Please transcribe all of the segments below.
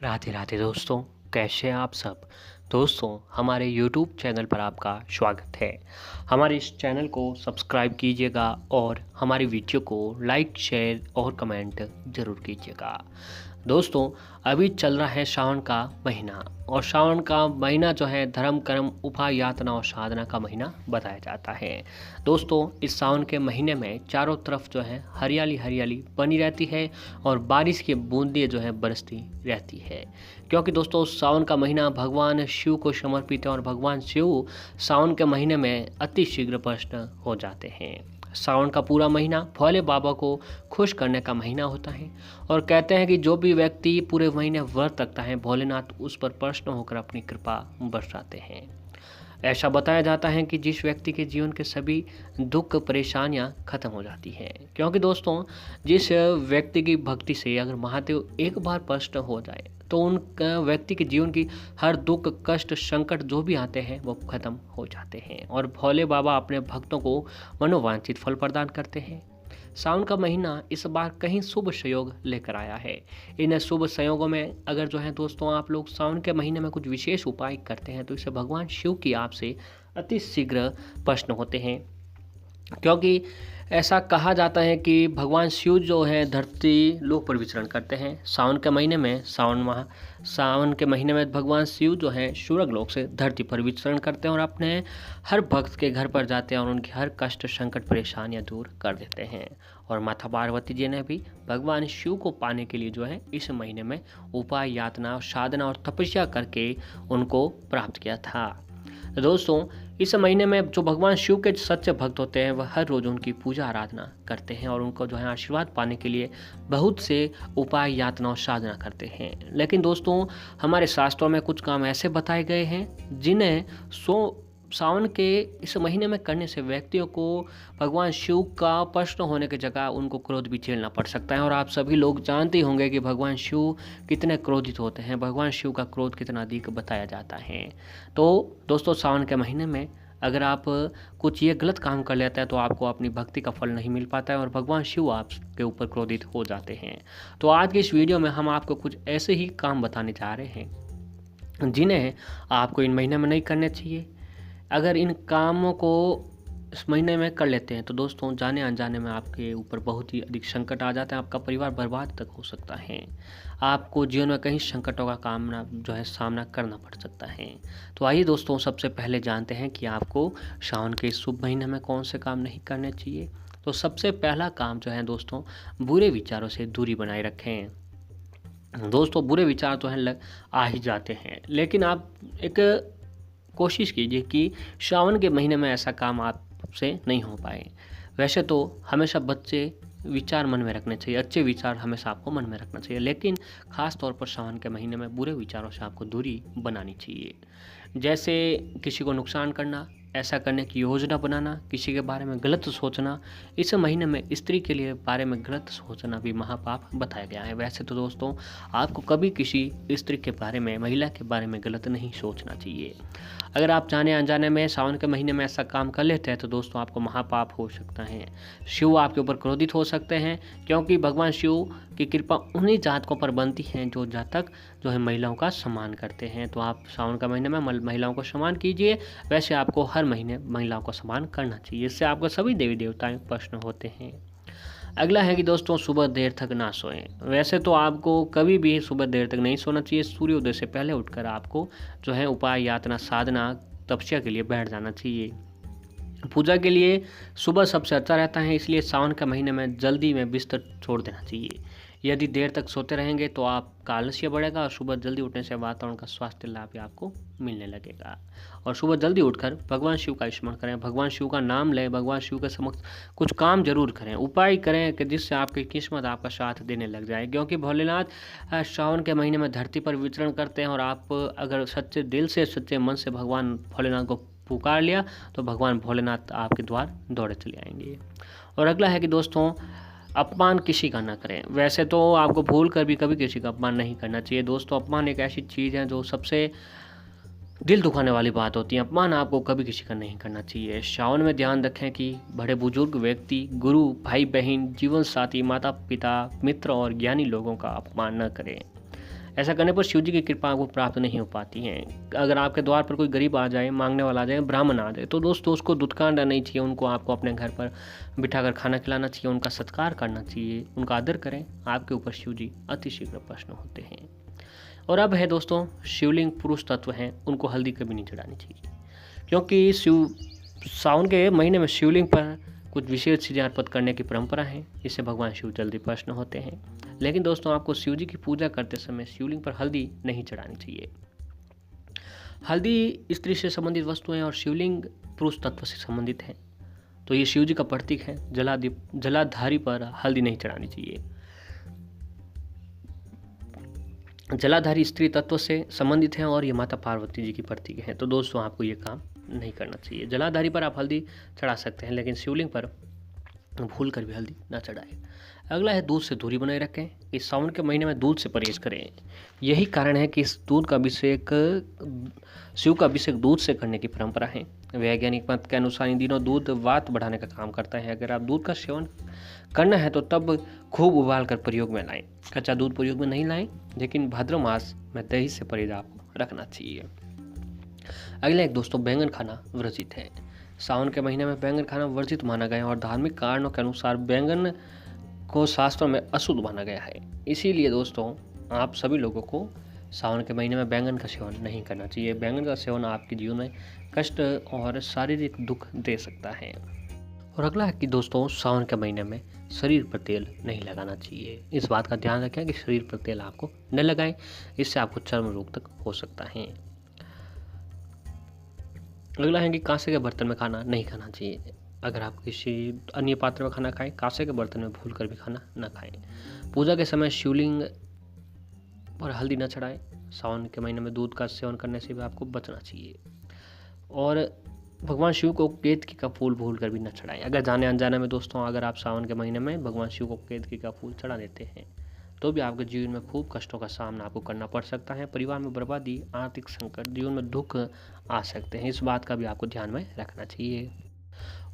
राधे राधे दोस्तों। कैसे हैं आप सब। दोस्तों, हमारे YouTube चैनल पर आपका स्वागत है। हमारे इस चैनल को सब्सक्राइब कीजिएगा और हमारी वीडियो को लाइक शेयर और कमेंट ज़रूर कीजिएगा। दोस्तों, अभी चल रहा है सावन का महीना और सावन का महीना जो है धर्म कर्म उपाय यातना और साधना का महीना बताया जाता है। दोस्तों, इस सावन के महीने में चारों तरफ जो है हरियाली हरियाली बनी रहती है और बारिश की बूंदें जो है बरसती रहती है, क्योंकि दोस्तों सावन का महीना भगवान शिव को समर्पित है और भगवान शिव सावन के महीने में अति शीघ्र प्रसन्न हो जाते हैं। सावन का पूरा महीना भोले बाबा को खुश करने का महीना होता है और कहते हैं कि जो भी व्यक्ति पूरे महीने व्रत रखता है भोलेनाथ उस पर प्रसन्न होकर अपनी कृपा बरसाते हैं। ऐसा बताया जाता है कि जिस व्यक्ति के जीवन के सभी दुख परेशानियां खत्म हो जाती हैं, क्योंकि दोस्तों जिस व्यक्ति की भक्ति से अगर महादेव एक बार प्रसन्न हो जाए तो उन व्यक्ति के जीवन की हर दुख कष्ट संकट जो भी आते हैं वो खत्म हो जाते हैं और भोले बाबा अपने भक्तों को मनोवांछित फल प्रदान करते हैं। सावन का महीना इस बार कहीं शुभ संयोग लेकर आया है। इन शुभ संयोगों में अगर जो है दोस्तों आप लोग सावन के महीने में कुछ विशेष उपाय करते हैं तो इससे भगवान शिव की आपसे अति शीघ्र प्रसन्न होते हैं, क्योंकि ऐसा कहा जाता है कि भगवान शिव जो है धरती लोक पर विचरण करते हैं। सावन के महीने में सावन के महीने में भगवान शिव जो है स्वर्ग लोक से धरती पर विचरण करते हैं और अपने हर भक्त के घर पर जाते हैं और उनकी हर कष्ट संकट परेशानियां दूर कर देते हैं। और माता पार्वती जी ने भी भगवान शिव को पाने के लिए जो है इस महीने में उपाय यातना साधना और तपस्या करके उनको प्राप्त किया था। दोस्तों, इस महीने में जो भगवान शिव के सच्चे भक्त होते हैं वह हर रोज़ उनकी पूजा आराधना करते हैं और उनको जो है आशीर्वाद पाने के लिए बहुत से उपाय यातना और साधना करते हैं। लेकिन दोस्तों हमारे शास्त्रों में कुछ काम ऐसे बताए गए हैं जिन्हें सावन के इस महीने में करने से व्यक्तियों को भगवान शिव का प्रसन्न होने की जगह उनको क्रोध भी झेलना पड़ सकता है। और आप सभी लोग जानते ही होंगे कि भगवान शिव कितने क्रोधित होते हैं, भगवान शिव का क्रोध कितना अधिक बताया जाता है। तो दोस्तों सावन के महीने में अगर आप कुछ ये गलत काम कर लेते हैं तो आपको अपनी भक्ति का फल नहीं मिल पाता है और भगवान शिव आपके ऊपर क्रोधित हो जाते हैं। तो आज की इस वीडियो में हम आपको कुछ ऐसे ही काम बताने जा रहे हैं जिन्हें आपको इन महीने में नहीं करने चाहिए। अगर इन कामों को इस महीने में कर लेते हैं तो दोस्तों जाने अनजाने में आपके ऊपर बहुत ही अधिक संकट आ जाते हैं, आपका परिवार बर्बाद तक हो सकता है, आपको जीवन में कई संकटों का सामना करना पड़ सकता है। तो आइए दोस्तों सबसे पहले जानते हैं कि आपको सावन के इस शुभ महीने में कौन से काम नहीं करने चाहिए। तो सबसे पहला काम जो है दोस्तों बुरे विचारों से दूरी बनाए रखें। दोस्तों बुरे विचार तो हैं आ ही जाते हैं, लेकिन आप एक कोशिश कीजिए कि श्रावण के महीने में ऐसा काम आपसे नहीं हो पाए। वैसे तो हमेशा बच्चे विचार मन में रखने चाहिए, अच्छे विचार हमेशा आपको मन में रखना चाहिए, लेकिन ख़ास तौर पर सावन के महीने में बुरे विचारों से आपको दूरी बनानी चाहिए। जैसे किसी को नुकसान करना, ऐसा करने की योजना बनाना, किसी के बारे में गलत सोचना। इस महीने में स्त्री के लिए बारे में गलत सोचना भी महापाप बताया गया है। वैसे तो दोस्तों आपको कभी किसी स्त्री के बारे में, महिला के बारे में गलत नहीं सोचना चाहिए। अगर आप जाने अनजाने में सावन के महीने में ऐसा काम कर लेते हैं तो दोस्तों आपको महापाप हो सकता है। शिव आपके ऊपर क्रोधित हो सकते हैं, क्योंकि भगवान शिव की कृपा उन्हीं जातकों पर बनती है जो जातक जो है महिलाओं का सम्मान करते हैं। तो आप सावन का महीने में महिलाओं को सम्मान कीजिए। वैसे आपको हर महीने महिलाओं को सम्मान करना चाहिए, इससे आपको सभी देवी देवताएं प्रसन्न होते हैं। अगला है कि दोस्तों सुबह देर तक ना सोएं। वैसे तो आपको कभी भी सुबह देर तक नहीं सोना चाहिए। सूर्योदय से पहले उठकर आपको जो है उपाय यातना साधना तपस्या के लिए बैठ जाना चाहिए। पूजा के लिए सुबह सबसे अच्छा रहता है, इसलिए सावन के महीने में जल्दी में बिस्तर छोड़ देना चाहिए। यदि देर तक सोते रहेंगे तो आपका आलस्य बढ़ेगा और सुबह जल्दी उठने से वातावरण का स्वास्थ्य लाभ भी आपको मिलने लगेगा। और सुबह जल्दी उठकर भगवान शिव का स्मरण करें, भगवान शिव का नाम लें, भगवान शिव के समक्ष कुछ काम जरूर करें, उपाय करें कि जिससे आपकी किस्मत आपका साथ देने लग जाए। क्योंकि भोलेनाथ श्रावण के महीने में धरती पर विचरण करते हैं और आप अगर सच्चे दिल से सच्चे मन से भगवान भोलेनाथ को पुकार लिया तो भगवान भोलेनाथ आपके द्वार दौड़े चले आएंगे। और अगला है कि दोस्तों अपमान किसी का ना करें। वैसे तो आपको भूल कर भी कभी किसी का अपमान नहीं करना चाहिए। दोस्तों अपमान एक ऐसी चीज़ है जो सबसे दिल दुखाने वाली बात होती है। अपमान आपको कभी किसी का नहीं करना चाहिए। सावन में ध्यान रखें कि बड़े बुजुर्ग व्यक्ति, गुरु, भाई बहन, जीवन साथी, माता पिता, मित्र और ज्ञानी लोगों का अपमान न करें। ऐसा करने पर शिव जी की कृपा आपको प्राप्त नहीं हो पाती है। अगर आपके द्वार पर कोई गरीब आ जाए, मांगने वाला आ जाए, ब्राह्मण आ जाए, तो दोस्तों उसको दुत्कार नहीं चाहिए, उनको आपको अपने घर पर बिठाकर खाना खिलाना चाहिए, उनका सत्कार करना चाहिए, उनका आदर करें। आपके ऊपर शिव जी अतिशीघ्र प्रसन्न होते हैं। और अब है दोस्तों, शिवलिंग पुरुष तत्व हैं, उनको हल्दी कभी नहीं चढ़ानी चाहिए, क्योंकि सावन के महीने में शिवलिंग पर कुछ विशेष चीज़ें अर्पित करने की परंपरा है। इससे भगवान शिव जल्दी प्रसन्न होते हैं। लेकिन दोस्तों, आपको शिव जी की पूजा करते समय शिवलिंग पर हल्दी नहीं चढ़ानी चाहिए। हल्दी स्त्री से संबंधित वस्तुएं और शिवलिंग पुरुष तत्व से संबंधित है, तो ये शिव जी का प्रतीक है। जलाधारी पर हल्दी नहीं चढ़ानी चाहिए। जलाधारी स्त्री तत्व से संबंधित हैं और ये माता पार्वती जी की प्रतीक है, तो दोस्तों आपको ये काम नहीं करना चाहिए। जलाधारी पर आप हल्दी चढ़ा सकते हैं, लेकिन शिवलिंग पर भूल कर भी हल्दी ना चढ़ाएं। अगला है दूध से दूरी बनाए रखें। इस सावन के महीने में दूध से परहेज करें। यही कारण है कि इस दूध का अभिषेक, शिव का अभिषेक दूध से करने की परंपरा है। वैज्ञानिक मत के अनुसार इन दिनों दूध वात बढ़ाने का काम करता है। अगर आप दूध का सेवन करना है तो तब खूब उबाल कर प्रयोग में लाएं। कच्चा दूध प्रयोग में नहीं लाएं, लेकिन भाद्र मास में दही से परहेज आपको रखना चाहिए। अगला एक दोस्तों, बैंगन खाना वर्जित है। सावन के महीने में बैंगन खाना वर्जित माना गया है और धार्मिक कारणों के अनुसार बैंगन को शास्त्रों में अशुद्ध माना गया है। इसीलिए दोस्तों, आप सभी लोगों को सावन के महीने में बैंगन का सेवन नहीं करना चाहिए। बैंगन का सेवन आपके जीवन में कष्ट और शारीरिक दुख दे सकता है। और अगला है कि दोस्तों, सावन के महीने में शरीर पर तेल नहीं लगाना चाहिए। इस बात का ध्यान रखें कि शरीर पर तेल आपको न लगाएं, इससे आपको चर्म रोग तक हो सकता है। अगला है कि कांसे के बर्तन में खाना नहीं खाना चाहिए। अगर आप किसी अन्य पात्र में खाना खाएं, कांसे के बर्तन में भूल कर भी खाना न खाएं। पूजा के समय शिवलिंग पर हल्दी न चढ़ाएं। सावन के महीने में दूध का सेवन करने से भी आपको बचना चाहिए। और भगवान शिव को केतकी का फूल भूल कर भी न चढ़ाएं। अगर जाने अनजाने में दोस्तों, अगर आप सावन के महीने में भगवान शिव को केतकी का फूल चढ़ा देते हैं, तो भी आपके जीवन में खूब कष्टों का सामना आपको करना पड़ सकता है। परिवार में बर्बादी, आर्थिक संकट, जीवन में दुख आ सकते हैं। इस बात का भी आपको ध्यान में रखना चाहिए।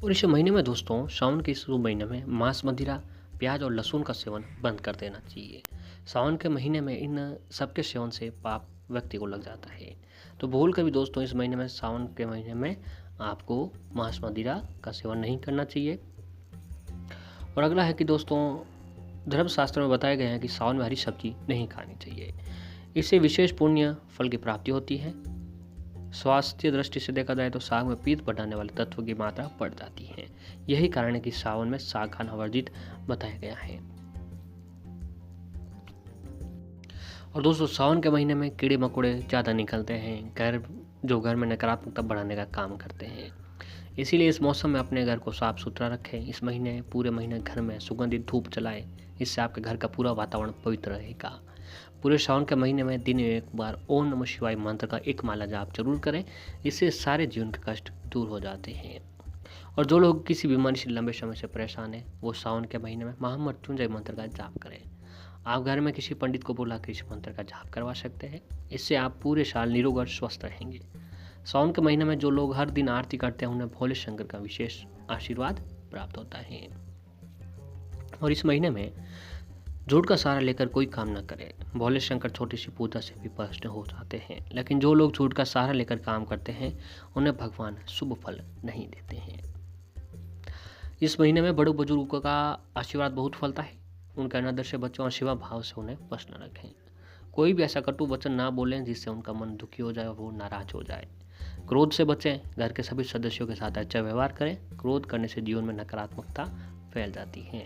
और इस महीने में दोस्तों, सावन के इस महीने में मांस, मदिरा, प्याज और लहसुन का सेवन बंद कर देना चाहिए। सावन के महीने में इन सबके सेवन से पाप व्यक्ति को लग जाता है। तो भूल कर भी दोस्तों, इस महीने में, सावन के महीने में आपको मांस, मदिरा का सेवन नहीं करना चाहिए। और अगला है कि दोस्तों, धर्मशास्त्र में बताया गया है कि सावन में हरी सब्जी नहीं खानी चाहिए। इससे विशेष पुण्य फल की प्राप्ति होती है। स्वास्थ्य दृष्टि से देखा जाए तो साग में पीत बढ़ाने वाले तत्व की मात्रा बढ़ जाती है। यही कारण है कि सावन में साग खाना वर्जित बताया गया है। और दोस्तों, सावन के महीने में कीड़े मकोड़े ज़्यादा निकलते हैं, जो घर में नकारात्मकता बढ़ाने का काम करते हैं। इसीलिए इस मौसम में अपने घर को साफ सुथरा रखें। इस महीने, पूरे महीने घर में सुगंधित धूप जलाएं। इससे आपके घर का पूरा वातावरण पवित्र रहेगा। पूरे सावन के महीने में दिन में एक बार ओम नमः शिवाय मंत्र का एक माला जाप जरूर करें। इससे सारे जीवन के कष्ट दूर हो जाते हैं। और जो लोग किसी बीमारी से लंबे समय से परेशान हैं, वो सावन के महीने में महामृत्युंजय मंत्र का जाप करें। आप घर में किसी पंडित को बुलाकर इस मंत्र का जाप करवा सकते हैं। इससे आप पूरे साल निरोग और स्वस्थ रहेंगे। सावन के महीने में जो लोग हर दिन आरती करते हैं, उन्हें भोले शंकर का विशेष आशीर्वाद प्राप्त होता है। और इस महीने में झूठ का सहारा लेकर कोई काम न करें। भोले शंकर छोटी सी पूजा से भी प्रसन्न हो जाते हैं, लेकिन जो लोग झूठ का सहारा लेकर काम करते हैं, उन्हें भगवान शुभ फल नहीं देते हैं। इस महीने में बड़े बुजुर्गों का आशीर्वाद बहुत फलता है। उनका अनादर से बच्चों और सेवा भाव से उन्हें प्रसन्न रखें। कोई भी ऐसा कटु वचन ना बोलें जिससे उनका मन दुखी हो जाए और वो नाराज हो जाए। क्रोध से बचें। घर के सभी सदस्यों के साथ अच्छा व्यवहार करें। क्रोध करने से जीवन में नकारात्मकता फैल जाती है।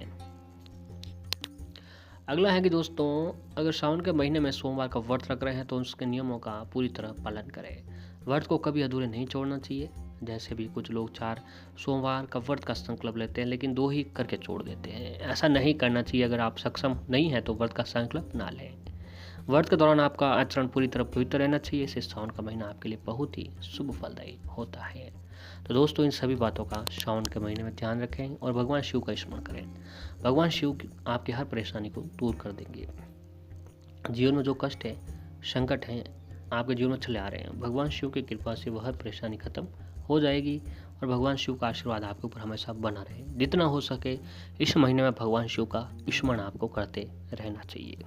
अगला है कि दोस्तों, अगर सावन के महीने में सोमवार का व्रत रख रहे हैं तो उसके नियमों का पूरी तरह पालन करें। व्रत को कभी अधूरे नहीं छोड़ना चाहिए। जैसे भी कुछ लोग 4 सोमवार का व्रत का संकल्प लेते हैं, लेकिन 2 ही करके छोड़ देते हैं। ऐसा नहीं करना चाहिए। अगर आप सक्षम नहीं हैं तो व्रत का संकल्प ना लें। व्रत के दौरान आपका आचरण पूरी तरह पवित्र रहना चाहिए। इससे सावन का महीना आपके लिए बहुत ही शुभ फलदायी होता है। तो दोस्तों, इन सभी बातों का सावन के महीने में ध्यान रखें और भगवान शिव का स्मरण करें। भगवान शिव आपकी हर परेशानी को दूर कर देंगे। जीवन में जो कष्ट है, संकट हैं, आपके जीवन में चले आ रहे हैं, भगवान शिव की कृपा से वह हर परेशानी खत्म हो जाएगी और भगवान शिव का आशीर्वाद आपके ऊपर हमेशा बना रहे। जितना हो सके इस महीने में भगवान शिव का स्मरण आपको करते रहना चाहिए।